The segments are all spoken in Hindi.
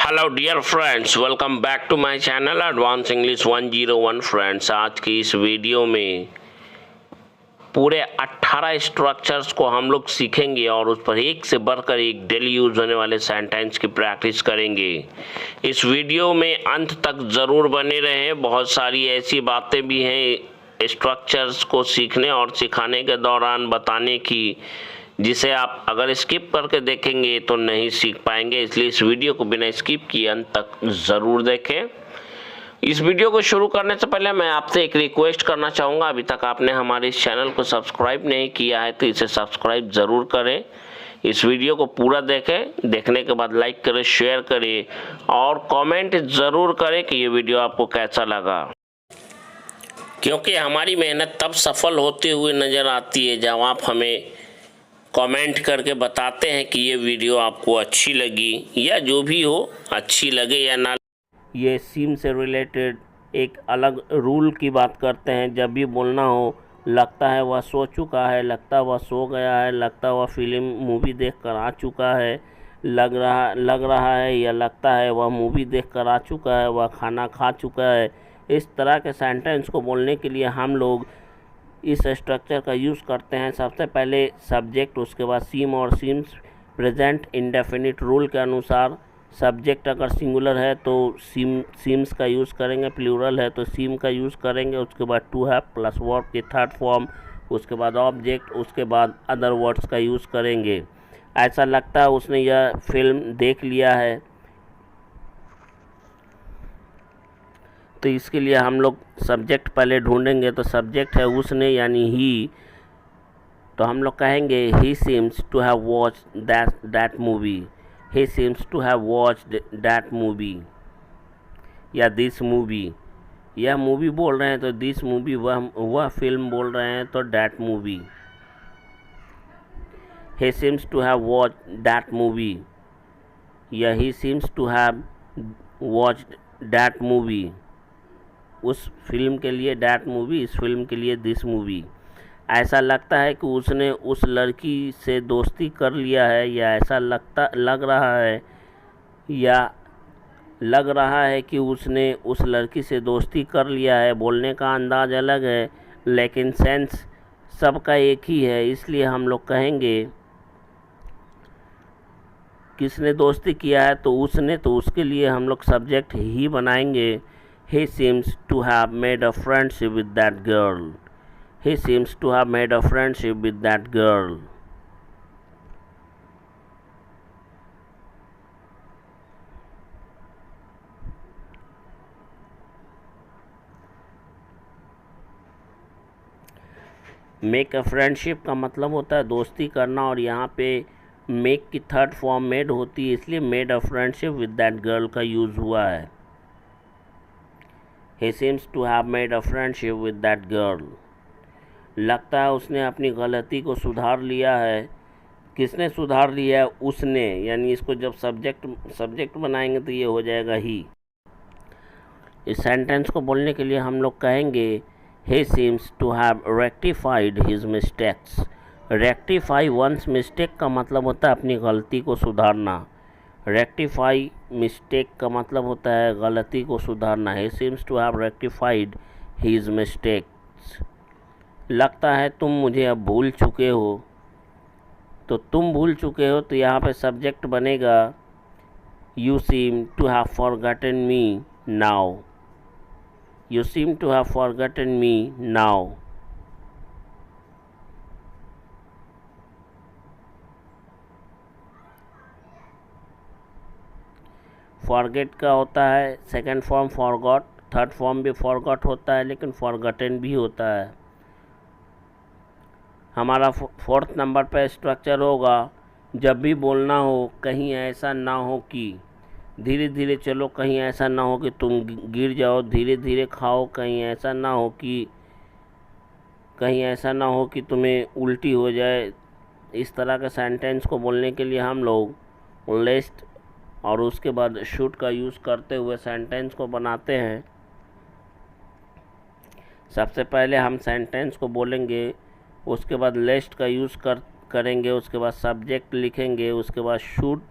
Hello dear friends, welcome back to my channel advance English 101 friends. आज की इस वीडियो में पूरे 18 स्ट्रक्चर्स को हम लोग सीखेंगे और उस पर एक से बढ़कर एक डेली यूज होने वाले सेंटेंस की प्रैक्टिस करेंगे। इस वीडियो में अंत तक ज़रूर बने रहें। बहुत सारी ऐसी बातें भी हैं स्ट्रक्चर्स को सीखने और सिखाने के दौरान बताने की, जिसे आप अगर स्किप करके देखेंगे तो नहीं सीख पाएंगे। इसलिए इस वीडियो को बिना स्किप किए अंत तक ज़रूर देखें। इस वीडियो को शुरू करने से पहले मैं आपसे एक रिक्वेस्ट करना चाहूँगा। अभी तक आपने हमारे इस चैनल को सब्सक्राइब नहीं किया है तो इसे सब्सक्राइब ज़रूर करें। इस वीडियो को पूरा देखें, देखने के बाद लाइक करें, शेयर करें और कमेंट ज़रूर करें कि ये वीडियो आपको कैसा लगा, क्योंकि हमारी मेहनत तब सफल होते हुए नज़र आती है जब आप हमें कमेंट करके बताते हैं कि ये वीडियो आपको अच्छी लगी, या जो भी हो, अच्छी लगे या ना। ये सीम से रिलेटेड एक अलग रूल की बात करते हैं। जब भी बोलना हो, लगता है वह सो चुका है, लगता है वह सो गया है, लगता है वह फिल्म मूवी देखकर आ चुका है, लग रहा है या लगता है वह मूवी देखकर आ चुका है, वह खाना खा चुका है। इस तरह के सेंटेंस को बोलने के लिए हम लोग इस स्ट्रक्चर का यूज़ करते हैं। सबसे पहले सब्जेक्ट, उसके बाद सीम और सीम्स। प्रेजेंट इंडेफिनिट रूल के अनुसार सब्जेक्ट अगर सिंगुलर है तो सीम्स का यूज़ करेंगे, प्लूरल है तो सीम का यूज़ करेंगे। उसके बाद टू हैव प्लस वर्ब की थर्ड फॉर्म, उसके बाद ऑब्जेक्ट, उसके बाद अदर वर्ड्स का यूज़ करेंगे। ऐसा लगता है उसने यह फिल्म देख लिया है, तो इसके लिए हम लोग सब्जेक्ट पहले ढूंढेंगे। तो सब्जेक्ट है उसने यानी ही, तो हम लोग कहेंगे he seems to have watched that movie, he seems to have watched that movie या दिस मूवी। यह मूवी बोल रहे हैं तो दिस मूवी, वह फिल्म बोल रहे हैं तो that movie. He seems to have watched that movie या he seems to have watched that movie. उस फिल्म के लिए डैट मूवी, इस फिल्म के लिए दिस मूवी। ऐसा लगता है कि उसने उस लड़की से दोस्ती कर लिया है, या ऐसा लग रहा है कि उसने उस लड़की से दोस्ती कर लिया है। बोलने का अंदाज़ अलग है लेकिन सेंस सबका एक ही है। इसलिए हम लोग कहेंगे किसने दोस्ती किया है तो उसने, तो उसके लिए हम लोग सब्जेक्ट ही बनाएंगे। He seems to have made a friendship with that girl. He seems to have made a friendship with that girl. Make a friendship का मतलब होता है दोस्ती करना, और यहाँ पे make की थर्ड फॉर्म made होती है, इसलिए made a friendship with that girl का यूज़ हुआ है। He seems to have made a friendship with that girl. लगता है उसने अपनी गलती को सुधार लिया है। किसने सुधार लिया है? उसने, यानी इसको जब सब्जेक्ट बनाएंगे तो ये हो जाएगा ही। इस सेंटेंस को बोलने के लिए हम लोग कहेंगे He seems to have rectified his mistakes. Rectify one's mistake का मतलब होता है अपनी गलती को सुधारना। रेक्टिफाई मिस्टेक का मतलब होता है गलती को सुधारना। He seems to have rectified his mistakes. लगता है तुम मुझे अब भूल चुके हो, तो तुम भूल चुके हो तो यहाँ पे सब्जेक्ट बनेगा you seem to have forgotten me now. You seem to have forgotten me now. Forget का होता है second form forgot, third form भी फॉरगॉट होता है लेकिन फॉरगॉटन भी होता है। हमारा फोर्थ नंबर पे स्ट्रक्चर होगा जब भी बोलना हो, कहीं ऐसा ना हो कि, धीरे धीरे चलो, कहीं ऐसा ना हो कि तुम गिर जाओ, धीरे धीरे खाओ, कहीं ऐसा ना हो कि तुम्हें उल्टी हो जाए। इस तरह के सेंटेंस को बोलने के लिए हम लोग लिस्ट और उसके बाद शुड का यूज़ करते हुए सेंटेंस को बनाते हैं। सबसे पहले हम सेंटेंस को बोलेंगे, उसके बाद लिस्ट का यूज़ करेंगे, उसके बाद सब्जेक्ट लिखेंगे, उसके बाद शुड,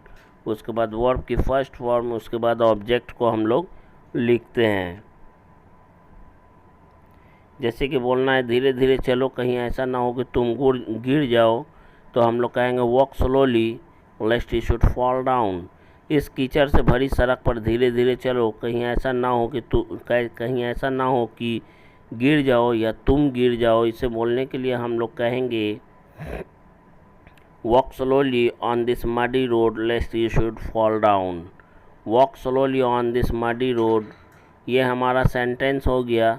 उसके बाद वर्ब की फर्स्ट फॉर्म, उसके बाद ऑब्जेक्ट को हम लोग लिखते हैं। जैसे कि बोलना है धीरे धीरे चलो, कहीं ऐसा ना हो कि तुम गिर जाओ, तो हम लोग कहेंगे walk slowly लेस्ट you should fall down. इस कीचड़ से भरी सड़क पर धीरे धीरे चलो, कहीं ऐसा ना हो कि कहीं ऐसा ना हो कि गिर जाओ या तुम गिर जाओ। इसे बोलने के लिए हम लोग कहेंगे walk slowly on this muddy road लेस्ट you should fall down. Walk slowly on this muddy road, ये हमारा सेंटेंस हो गया।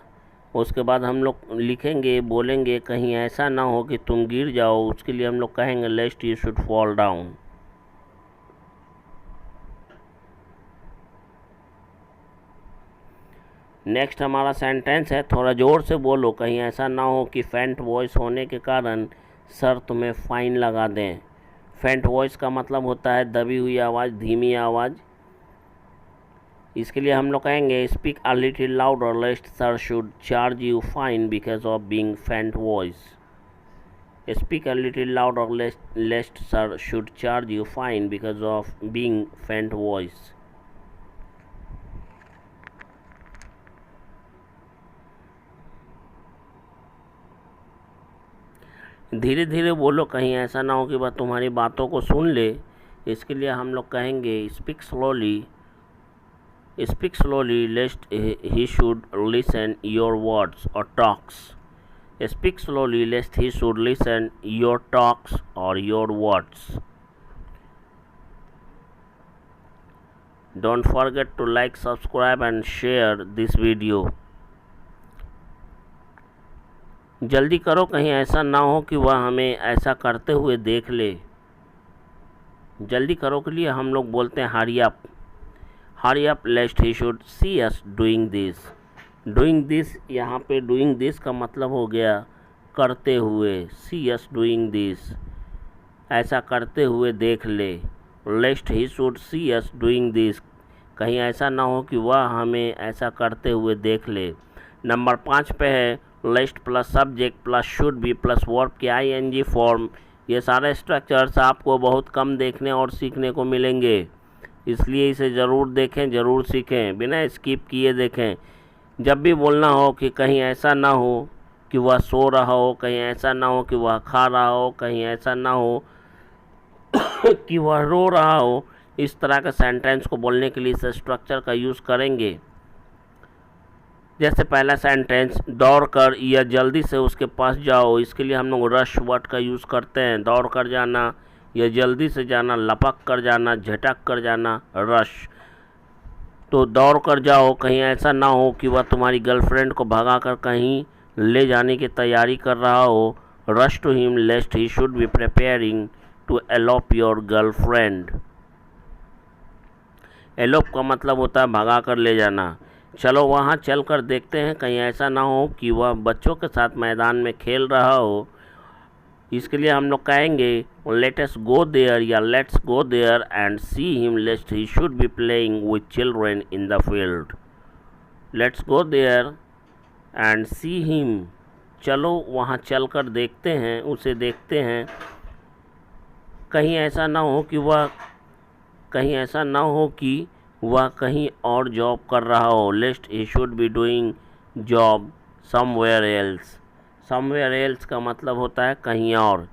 उसके बाद हम लोग लिखेंगे, बोलेंगे कहीं ऐसा ना हो कि तुम गिर जाओ, उसके लिए हम लोग कहेंगे लेस्ट you should fall down. Next हमारा सेंटेंस है, थोड़ा ज़ोर से बोलो, कहीं ऐसा ना हो कि फेंट वॉइस होने के कारण सर तुम्हें फ़ाइन लगा दें। फेंट वॉइस का मतलब होता है दबी हुई आवाज़, धीमी आवाज़। इसके लिए हम लोग कहेंगे speak a little louder lest sir should charge you fine because of being faint voice. Speak a little louder lest sir should charge you fine because of being faint voice. धीरे धीरे बोलो, कहीं ऐसा ना हो कि वह तुम्हारी बातों को सुन ले। इसके लिए हम लोग कहेंगे speak slowly lest he should listen your words और talks. Speak slowly lest he should listen your talks और your words. Don't forget to like, subscribe and share this video. जल्दी करो, कहीं ऐसा ना हो कि वह हमें ऐसा करते हुए देख ले। जल्दी करो के लिए हम लोग बोलते हैं hurry up lest he should see us doing this. Doing this, यहाँ पे डूइंग दिस का मतलब हो गया करते हुए। सी अस डूइंग दिस, ऐसा करते हुए देख ले। Lest he should see us doing this, कहीं ऐसा ना हो कि वह हमें ऐसा करते हुए देख ले। नंबर 5 पे है lest plus subject plus should be plus verb की आईएनजी फॉर्म। ये सारे स्ट्रक्चर्स आपको बहुत कम देखने और सीखने को मिलेंगे, इसलिए इसे ज़रूर देखें, ज़रूर सीखें, बिना स्किप किए देखें। जब भी बोलना हो कि कहीं ऐसा ना हो कि वह सो रहा हो, कहीं ऐसा ना हो कि वह खा रहा हो, कहीं ऐसा ना हो कि वह रो रहा हो, इस तरह के सेंटेंस को बोलने के लिए इस स्ट्रक्चर का यूज़ करेंगे। जैसे पहला सेंटेंस, दौड़ कर या जल्दी से उसके पास जाओ। इसके लिए हम लोग रश वर्ड का यूज़ करते हैं। दौड़ कर जाना या जल्दी से जाना, लपक कर जाना, झटक कर जाना, रश। तो दौड़ कर जाओ, कहीं ऐसा ना हो कि वह तुम्हारी गर्लफ्रेंड को भगा कर कहीं ले जाने की तैयारी कर रहा हो। Rush to him lest he should be preparing to elope your girlfriend. Elope का मतलब होता है भगा कर ले जाना। चलो वहाँ चल कर देखते हैं, कहीं ऐसा ना हो कि वह बच्चों के साथ मैदान में खेल रहा हो। इसके लिए हम लोग कहेंगे लेट अस गो देयर या let's go there and see him lest he should be playing with children in the field. Let's go there and see him, चलो वहाँ चल कर देखते हैं, उसे देखते हैं। कहीं ऐसा ना हो कि वह कहीं और जॉब कर रहा हो। Lest he should be doing job somewhere else. Somewhere else का मतलब होता है कहीं और।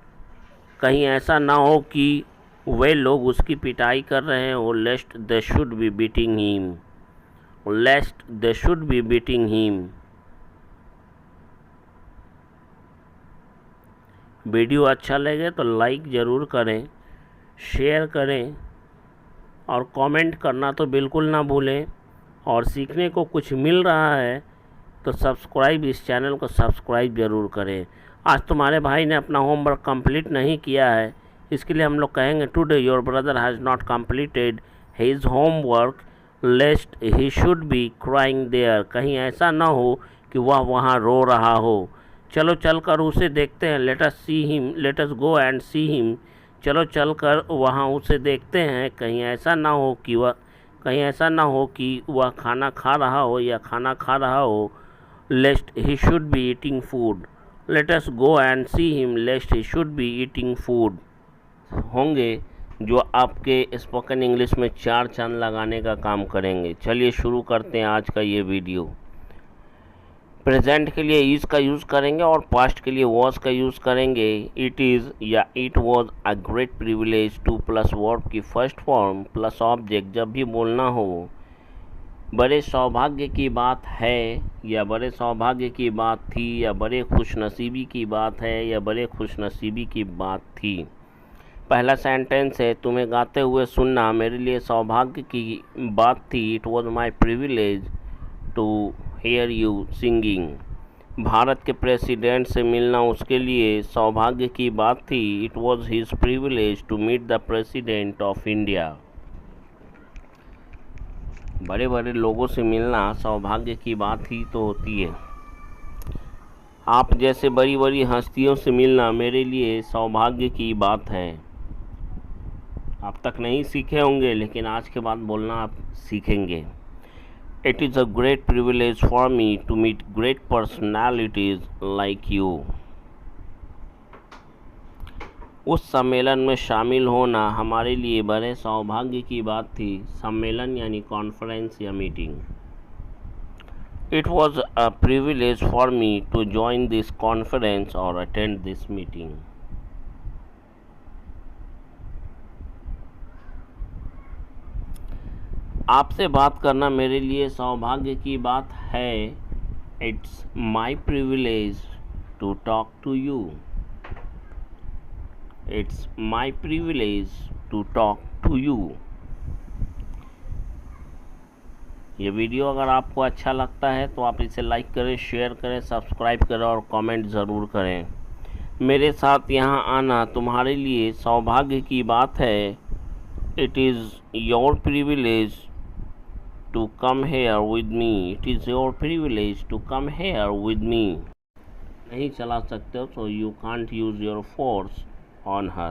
कहीं ऐसा ना हो कि वे लोग उसकी पिटाई कर रहे हो। Lest they should be beating him. Lest they should be beating him. Video अच्छा लगे तो लाइक ज़रूर करें, शेयर करें और कमेंट करना तो बिल्कुल ना भूलें। और सीखने को कुछ मिल रहा है तो इस चैनल को सब्सक्राइब ज़रूर करें। आज तुम्हारे भाई ने अपना होमवर्क कंप्लीट नहीं किया है, इसके लिए हम लोग कहेंगे today your brother has not completed his homework lest he should be crying there. कहीं ऐसा ना हो कि वह वहाँ रो रहा हो। चलो चल कर उसे देखते हैं। Late us go and see him. चलो चल कर वहाँ उसे देखते हैं। कहीं ऐसा ना हो कि वह खाना खा रहा हो या खाना खा रहा हो। Lest he should be eating food. Let us go and see him lest he should be eating food. होंगे जो आपके स्पोकन इंग्लिश में 4 चांद लगाने का काम करेंगे। चलिए शुरू करते हैं आज का ये वीडियो। प्रेजेंट के लिए इज़ का यूज़ करेंगे और पास्ट के लिए वॉज का यूज़ करेंगे। इट इज़ या it was a great privilege to plus verb की फर्स्ट फॉर्म प्लस ऑब्जेक्ट जब भी बोलना हो। बड़े सौभाग्य की बात है या बड़े सौभाग्य की बात थी या बड़े खुशनसीबी की बात है या बड़े खुशनसीबी की बात थी। पहला सेंटेंस है, तुम्हें गाते हुए सुनना मेरे लिए सौभाग्य की बात थी। It was my privilege to hear you singing. भारत के प्रेसिडेंट से मिलना उसके लिए सौभाग्य की बात थी। It was his privilege to meet the president of India. बड़े बड़े लोगों से मिलना सौभाग्य की बात ही तो होती है। आप जैसे बड़ी बड़ी हस्तियों से मिलना मेरे लिए सौभाग्य की बात है। आप तक नहीं सीखे होंगे लेकिन आज के बाद बोलना आप सीखेंगे। It is a great privilege for me to meet great personalities like you. उस सम्मेलन में शामिल होना हमारे लिए बड़े सौभाग्य की बात थी। सम्मेलन यानी कॉन्फ्रेंस या meeting. It was a privilege for me to join this conference or attend this meeting. आपसे बात करना मेरे लिए सौभाग्य की बात है। It's my privilege to talk to you. It's my privilege to talk to you. ये वीडियो अगर आपको अच्छा लगता है तो आप इसे लाइक करें, शेयर करें, सब्सक्राइब करें और कमेंट ज़रूर करें। मेरे साथ यहाँ आना तुम्हारे लिए सौभाग्य की बात है। It is your privilege to come here with me. It is your privilege to come here with me. नहीं चला सकते हो तो you can't use your force on her.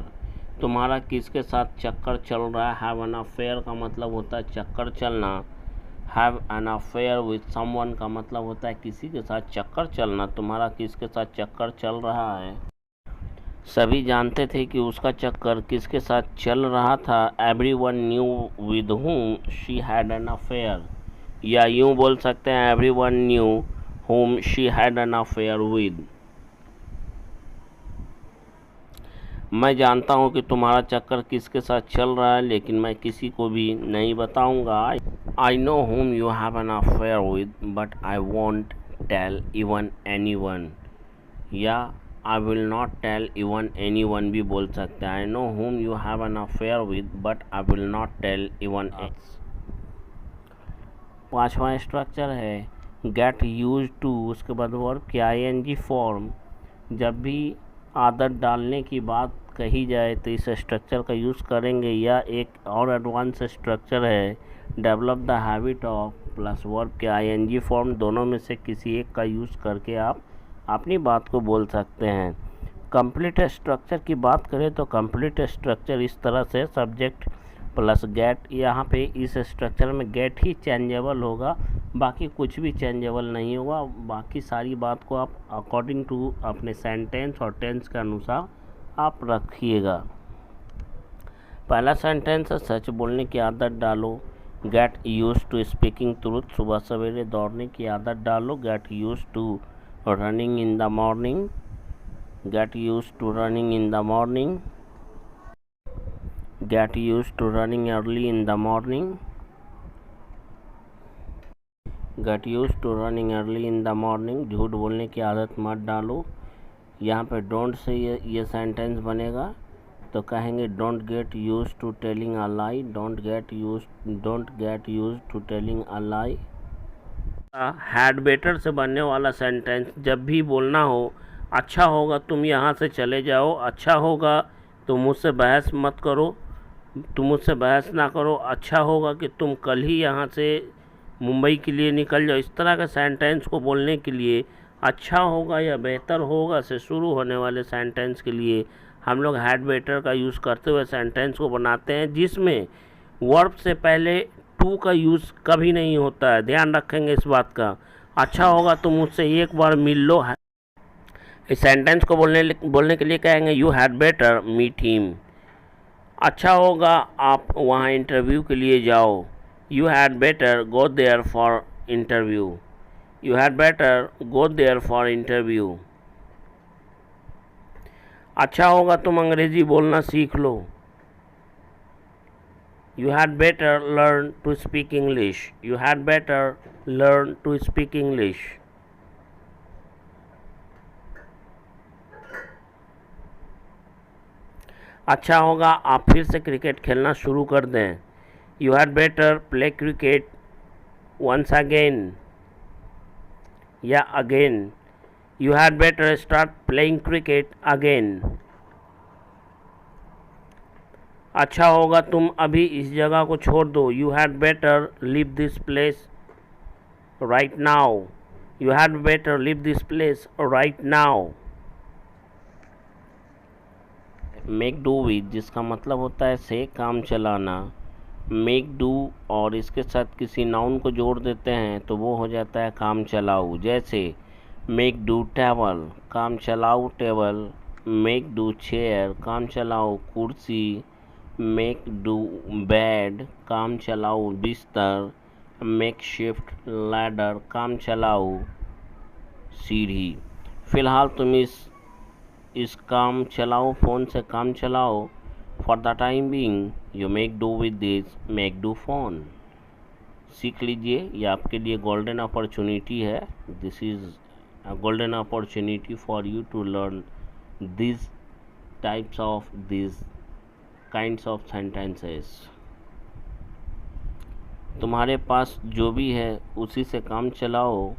तुम्हारा किसके साथ चक्कर चल रहा है। have an affair का मतलब होता है चक्कर चलना। have an affair with someone का मतलब होता है किसी के साथ चक्कर चलना। तुम्हारा किसके साथ चक्कर चल रहा है। सभी जानते थे कि उसका चक्कर किसके साथ चल रहा था। Everyone knew with whom she had an affair. या यूँ बोल सकते हैं Everyone knew whom she had an affair with. मैं जानता हूँ कि तुम्हारा चक्कर किसके साथ चल रहा है लेकिन मैं किसी को भी नहीं बताऊँगा। I know whom you have an affair with but I won't tell even anyone. या I will not tell even anyone भी बोल सकते हैं। I know whom you have an affair with but I will not tell even else. पांचवा स्ट्रक्चर है get used to, उसके बाद वर्ब की ing फॉर्म। जब भी आदत डालने की बात कही जाए तो इस स्ट्रक्चर का यूज़ करेंगे। या एक और एडवांस स्ट्रक्चर है develop the habit of plus verb के ing फॉर्म। दोनों में से किसी एक का यूज़ करके आप अपनी बात को बोल सकते हैं। कंप्लीट स्ट्रक्चर की बात करें तो कंप्लीट स्ट्रक्चर इस तरह से सब्जेक्ट प्लस गेट। यहाँ पे इस स्ट्रक्चर में गेट ही चेंजेबल होगा, बाकी कुछ भी चेंजेबल नहीं होगा। बाकी सारी बात को आप अकॉर्डिंग टू अपने सेंटेंस और टेंस के अनुसार आप रखिएगा। पहला सेंटेंस है सच बोलने की आदत डालो। Get used to speaking truth, सुबह सवेरे दौड़ने की आदत डालो। Get used to running in the morning. Get used to running in the morning. Get used to running early in the morning. Get used to running early in the morning. झूठ बोलने की आदत मत डालो। यहाँ पे डोंट से ये सेंटेंस बनेगा तो कहेंगे don't get used to telling a lie. Don't get used to telling a lie. Had better से बनने वाला सेंटेंस जब भी बोलना हो, अच्छा होगा तुम यहाँ से चले जाओ, अच्छा होगा तुम मुझसे बहस मत करो, तुम मुझसे बहस ना करो, अच्छा होगा कि तुम कल ही यहाँ से मुंबई के लिए निकल जाओ। इस तरह के सेंटेंस को बोलने के लिए अच्छा होगा या बेहतर होगा से शुरू होने वाले सेंटेंस के लिए हम लोग हैड बेटर का यूज़ करते हुए सेंटेंस को बनाते हैं, जिसमें वर्ब से पहले टू का यूज़ कभी नहीं होता है। ध्यान रखेंगे इस बात का। अच्छा होगा तुम मुझसे एक बार मिल लो। इस सेंटेंस को बोलने के लिए कहेंगे you had better meet him. अच्छा होगा आप वहाँ इंटरव्यू के लिए जाओ। You had better go there for interview. You had better go there for interview. अच्छा होगा तुम अंग्रेज़ी बोलना सीख लो। You had better learn to speak English. You had better learn to speak English. अच्छा होगा आप फिर से क्रिकेट खेलना शुरू कर दें। You had better play cricket once again. या again. You had better start playing cricket again. अच्छा होगा तुम अभी इस जगह को छोड़ दो। You had better leave this place right now. You had better leave this place right now. Make do with जिसका मतलब होता है से काम चलाना। Make do और इसके साथ किसी नाउन को जोड़ देते हैं तो वो हो जाता है काम चलाऊ। जैसे make do table काम चलाऊ टेबल, make do चेयर काम चलाऊ कुर्सी, मेक डू बेड काम चलाऊ बिस्तर, मेक शिफ्ट लैडर काम चलाऊ सीढ़ी। फ़िलहाल तुम इस काम चलाओ फ़ोन से काम चलाओ। For the time being you make do with this make do phone. सीख लीजिए, ये आपके लिए गोल्डन अपॉर्चुनिटी है। This is a golden opportunity for you to learn this types of this kinds of sentences. तुम्हारे पास जो भी है उसी से काम चलाओ।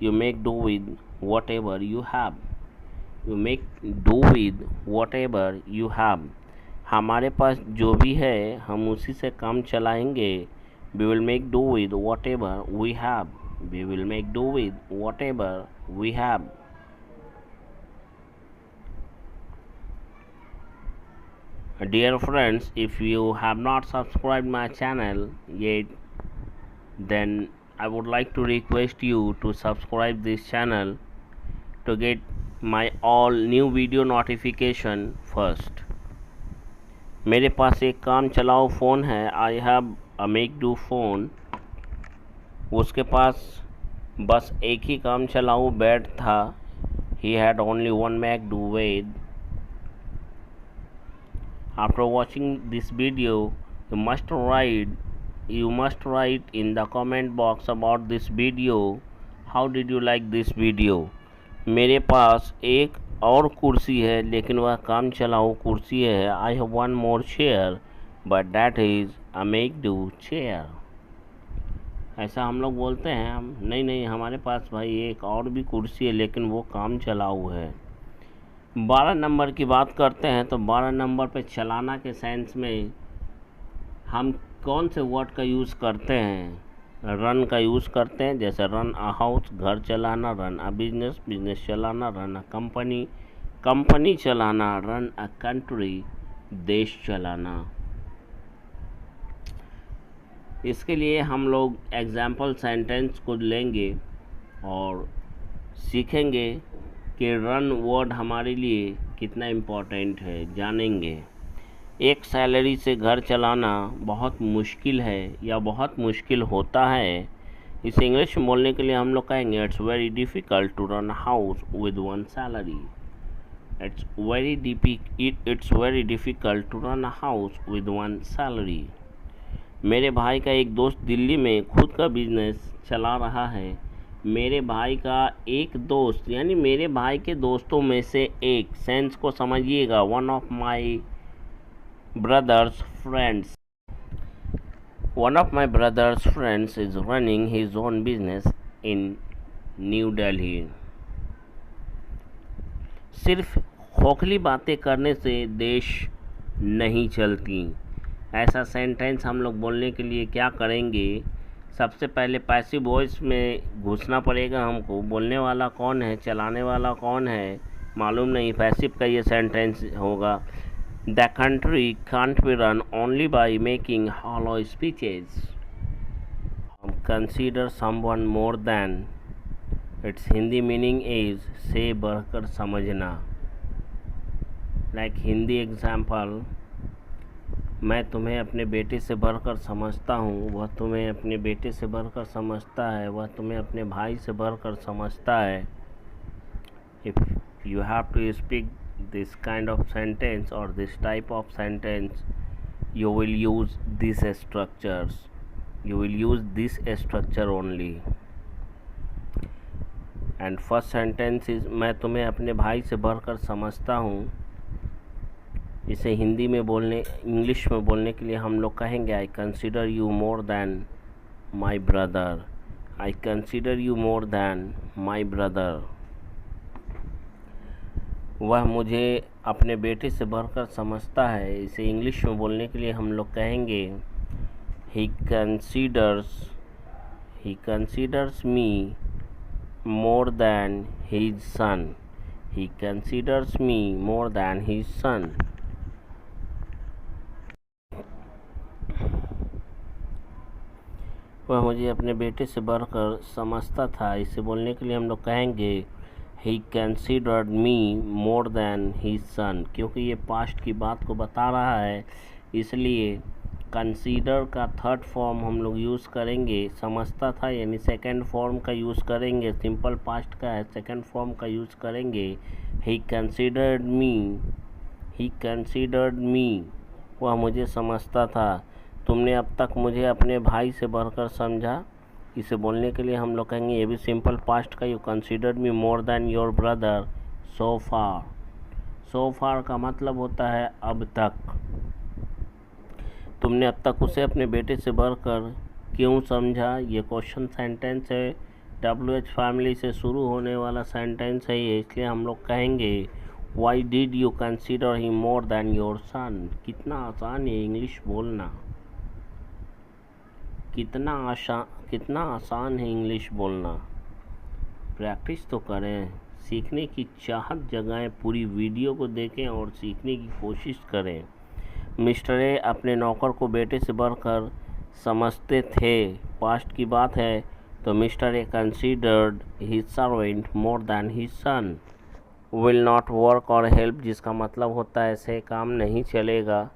You make do with whatever you have. You make do with whatever you have. हमारे पास जो भी है हम उसी से काम चलाएंगे। We will make do with whatever we have. We will make do with whatever we have. Dear friends, if you have not subscribed my channel yet, then I would like to request you to subscribe this channel to get my all new video notification first. मेरे पास एक काम चलाओ फ़ोन है। I have a make do phone. उसके पास बस एक ही काम चलाओ बेड था। He had only one make do bed. After watching this video, you must write in the comment box about this video. How did you like this video? मेरे पास एक और कुर्सी है लेकिन वह काम चलाऊ कुर्सी है। I have one more chair, but that is a make do chair. ऐसा हम लोग बोलते हैं। हम नहीं हमारे पास भाई एक और भी कुर्सी है लेकिन वो काम चलाऊ है। 12 नंबर की बात करते हैं तो 12 नंबर पे चलाना के सेंस में हम कौन से वर्ड का यूज़ करते हैं। रन का यूज़ करते हैं, जैसे रन अ हाउस घर चलाना, रन अ बिजनेस बिजनेस चलाना, रन अ कंपनी कंपनी चलाना, रन अ कंट्री देश चलाना। इसके लिए हम लोग एग्जाम्पल सेंटेंस को लेंगे और सीखेंगे कि रन वर्ड हमारे लिए कितना इम्पोर्टेंट है, जानेंगे। एक सैलरी से घर चलाना बहुत मुश्किल है या बहुत मुश्किल होता है। इसे इंग्लिश में बोलने के लिए हम लोग कहेंगे it's very difficult to run house with one salary. It's very difficult to run house with one salary. मेरे भाई का एक दोस्त दिल्ली में खुद का बिजनेस चला रहा है। मेरे भाई का एक दोस्त यानी मेरे भाई के दोस्तों में से एक, सेंस को समझिएगा। One of my brothers friends is running his own business in new Delhi. सिर्फ खोखली बातें करने से देश नहीं चलती। ऐसा सेंटेंस हम लोग बोलने के लिए क्या करेंगे? सबसे पहले पैसिव वॉइस में घुसना पड़ेगा हमको। बोलने वाला कौन है, चलाने वाला कौन है मालूम नहीं। पैसिव का ये सेंटेंस होगा, the country can't be run only by making hollow speeches. Consider someone more than. It's Hindi meaning is से बढ़कर समझना। लाइक हिंदी एग्जाम्पल, मैं तुम्हें अपने बेटे से बढ़कर समझता हूँ, वह तुम्हें अपने बेटे से बढ़कर समझता है, वह तुम्हें अपने भाई से बढ़कर समझता है. If you have to speak this kind of sentence or this type of sentence, you will use these structures. You will use this structure only. And first sentence is मैं तुम्हें अपने भाई से बढ़कर समझता हूँ. इसे हिंदी में बोलने, इंग्लिश में बोलने के लिए हम लोग कहेंगे I consider you more than my brother. I consider you more than my brother. वह मुझे अपने बेटे से बढ़कर समझता है. इसे इंग्लिश में बोलने के लिए हम लोग कहेंगे ही कंसीडर्स मी मोर देन हिज सन. ही कंसीडर्स मी मोर देन हिज सन. वह मुझे अपने बेटे से बढ़कर समझता था. इसे बोलने के लिए हम लोग कहेंगे He considered me more than his son. क्योंकि ये पास्ट की बात को बता रहा है, इसलिए कंसीडर का थर्ड फॉर्म हम लोग यूज़ करेंगे. समझता था यानी सेकंड फॉर्म का यूज़ करेंगे. सिंपल पास्ट का है, सेकंड फॉर्म का यूज़ करेंगे. He considered me. वह मुझे समझता था. तुमने अब तक मुझे अपने भाई से बढ़कर समझा. इसे बोलने के लिए हम लोग कहेंगे ये भी सिंपल पास्ट का. You considered me more than your brother so far. So far का मतलब होता है अब तक. तुमने अब तक उसे अपने बेटे से बढ़कर क्यों समझा. ये क्वेश्चन सेंटेंस है. WH फैमिली से शुरू होने वाला सेंटेंस है ये, इसलिए हम लोग कहेंगे why did you consider him more than your son. कितना आसान है इंग्लिश बोलना. कितना आसान है इंग्लिश बोलना. प्रैक्टिस तो करें. सीखने की चाहत जगाएं. पूरी वीडियो को देखें और सीखने की कोशिश करें. मिस्टर ए अपने नौकर को बेटे से बढ़कर समझते थे. पास्ट की बात है तो mister A considered his servant more than his son. Will not work और हेल्प, जिसका मतलब होता है ऐसे काम नहीं चलेगा.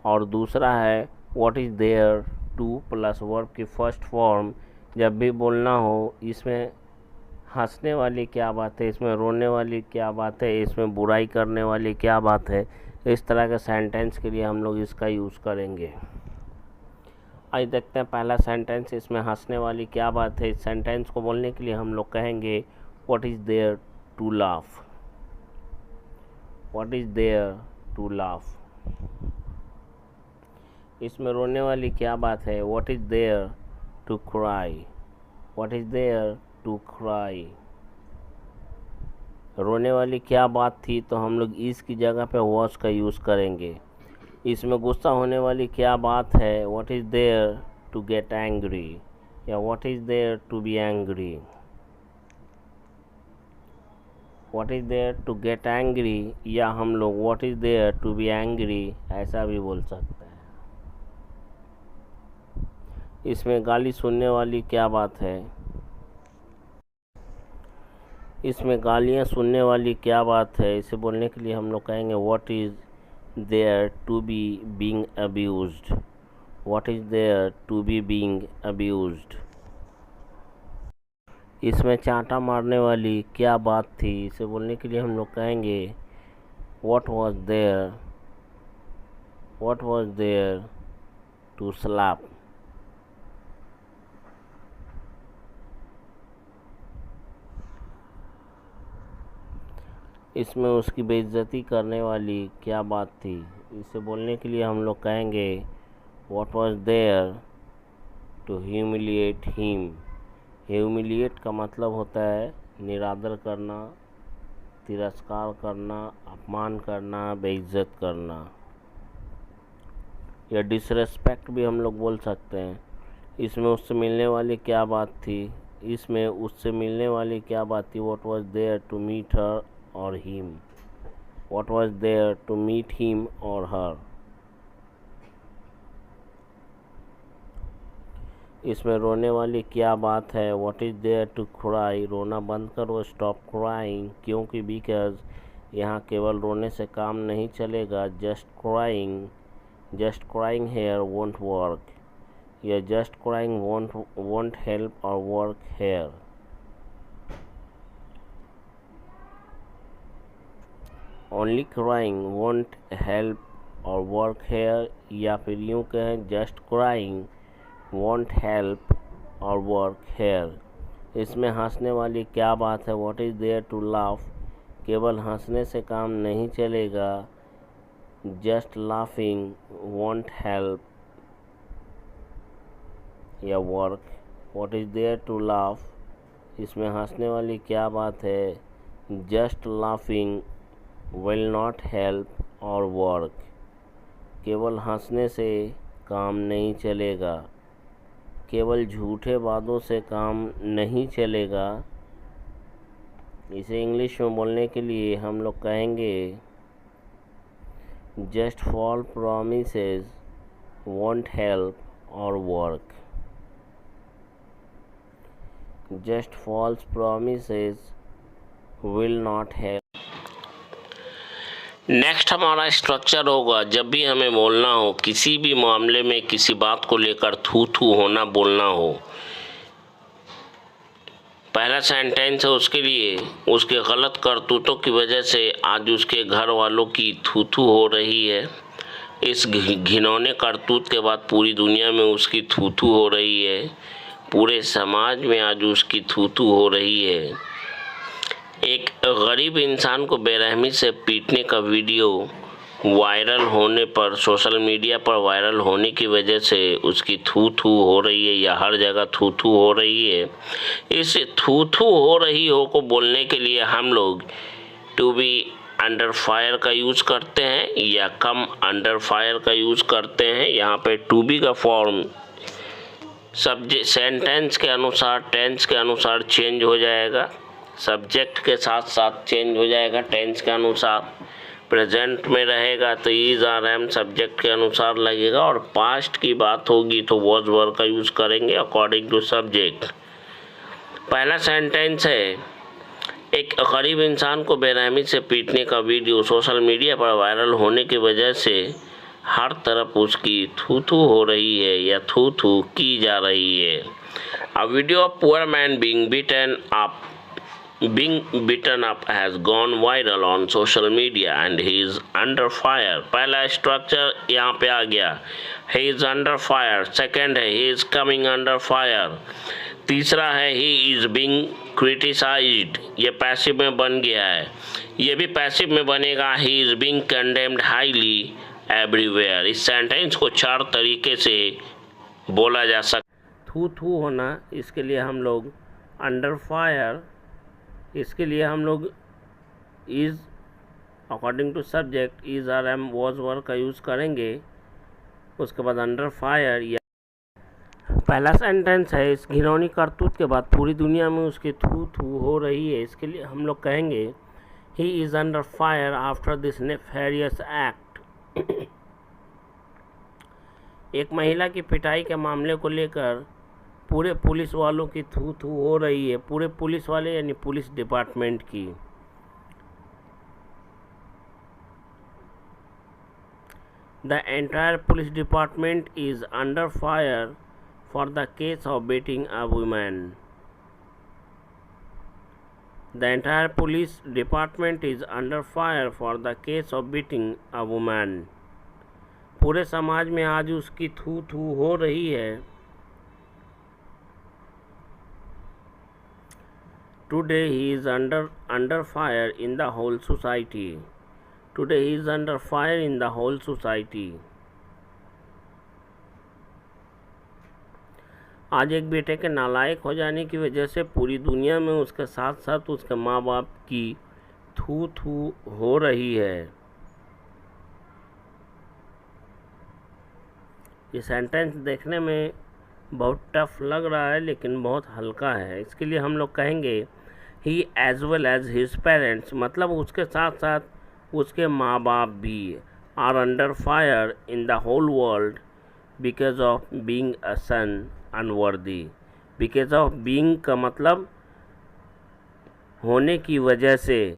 और दूसरा है what is there to plus verb की फर्स्ट फॉर्म. जब भी बोलना हो इसमें हंसने वाली क्या बात है, इसमें रोने वाली क्या बात है, इसमें बुराई करने वाली क्या बात है, इस तरह के सेंटेंस के लिए हम लोग इसका यूज़ करेंगे. आइए देखते हैं पहला सेंटेंस. इसमें हंसने वाली क्या बात है. इस सेंटेंस को बोलने के लिए हम लोग कहेंगे what is there to laugh. What is there to laugh. इसमें रोने वाली क्या बात है. What is there to cry. What is there to cry. रोने वाली क्या बात थी तो हम लोग इस की जगह पे वॉज का यूज़ करेंगे. इसमें गुस्सा होने वाली क्या बात है. What is there to get angry या what is there to be angry. What is there to get angry या हम लोग what is there to be angry ऐसा भी बोल सकते हैं. इसमें गाली सुनने वाली क्या बात है. इसमें गालियाँ सुनने वाली क्या बात है. इसे बोलने के लिए हम लोग कहेंगे what is there to be being abused. What is there to be being abused. इसमें चांटा मारने वाली क्या बात थी. इसे बोलने के लिए हम लोग कहेंगे what was there to slap. इसमें उसकी बेइज्जती करने वाली क्या बात थी. इसे बोलने के लिए हम लोग कहेंगे what was there to humiliate him. Humiliate का मतलब होता है निरादर करना, तिरस्कार करना, अपमान करना, बेइज्जत करना या डिसरेस्पेक्ट भी हम लोग बोल सकते हैं. इसमें उससे मिलने वाली क्या बात थी. इसमें उससे मिलने वाली क्या बात थी. What was there to meet her और him. What was there to meet him और हर. इसमें रोने वाली क्या बात है. What is there to cry. रोना बंद करो, स्टॉप क्राइंग. क्योंकि बिकॉज यहाँ केवल रोने से काम नहीं चलेगा. Just crying Just crying here won't work. Yeah, just crying won't help or work here. Only crying won't help or work here. या फिर यूँ कहें just crying won't help or work here. इसमें हंसने वाली क्या बात है? What is there to laugh? केवल हंसने से काम नहीं चलेगा. Just laughing won't help या work. What is there to laugh? इसमें हंसने वाली क्या बात है? Just laughing will not help or work. केवल हंसने से काम नहीं चलेगा. केवल झूठे वादों से काम नहीं चलेगा. इसे इंग्लिश में बोलने के लिए हम लोग कहेंगे just false promises won't help or work. Just false promises will not help. Next हमारा स्ट्रक्चर होगा, जब भी हमें बोलना हो किसी भी मामले में किसी बात को लेकर थू थू होना बोलना हो, पहला सेंटेंस है उसके लिए उसके गलत करतूतों की वजह से आज उसके घर वालों की थू थू हो रही है. इस घिनौने करतूत के बाद पूरी दुनिया में उसकी थू थू हो रही है. पूरे समाज में आज उसकी थू थू हो रही है. एक गरीब इंसान को बेरहमी से पीटने का वीडियो वायरल होने पर, सोशल मीडिया पर वायरल होने की वजह से उसकी थू थू हो रही है या हर जगह थू थू हो रही है. इस थू थू हो रही हो को बोलने के लिए हम लोग टू बी अंडर फायर का यूज़ करते हैं या कम अंडर फायर का यूज़ करते हैं. यहाँ पे टू बी का फॉर्म सब्जेक्ट सेंटेंस के अनुसार, टेंस के अनुसार चेंज हो जाएगा. सब्जेक्ट के साथ साथ चेंज हो जाएगा टेंस के अनुसार. प्रेजेंट में रहेगा तो इज आर एम सब्जेक्ट के अनुसार लगेगा. और पास्ट की बात होगी तो वॉज वर का यूज़ करेंगे अकॉर्डिंग टू सब्जेक्ट. पहला सेंटेंस है, एक गरीब इंसान को बेरहमी से पीटने का वीडियो सोशल मीडिया पर वायरल होने की वजह से हर तरफ उसकी थू थू हो रही है या थू थू की जा रही है. A video of poor man being beaten up has gone viral on social media and he is under fire. पहला स्ट्रक्चर यहाँ पे आ गया, he is under fire. Second है he is coming under fire. तीसरा है he is being criticized. ये पैसिव में बन गया है. ये भी पैसिव में बनेगा, he is being condemned highly everywhere. इस सेंटेंस को चार तरीके से बोला जा सकता. थू थू होना, इसके लिए हम लोग अंडर फायर, इसके लिए हम लोग is according to subject is are am was were का यूज़ करेंगे. उसके बाद अंडर फायर. या पहला सेंटेंस है, इस घिनौनी करतूत के बाद पूरी दुनिया में उसकी थू थू हो रही है. इसके लिए हम लोग कहेंगे he is under fire after this nefarious act. एक महिला की पिटाई के मामले को लेकर पूरे पुलिस वालों की थू थू हो रही है. पूरे पुलिस वाले यानी पुलिस डिपार्टमेंट की. The entire police department is under fire for the case of beating a women. The entire police department is under fire for the case of beating a women. पूरे समाज में आज उसकी थू थू हो रही है. Today he is under fire in the whole society. Today he is under fire in the whole society. आज एक बेटे के नालायक हो जाने की वजह से पूरी दुनिया में उसके साथ साथ उसके माँ बाप की थू थू हो रही है. ये सेंटेंस देखने में बहुत टफ लग रहा है लेकिन बहुत हल्का है. इसके लिए हम लोग कहेंगे he as well as his parents, मतलब उसके साथ साथ उसके माँ बाप भी are under fire in the whole world because of being a son unworthy. Because of being का मतलब होने की वजह से.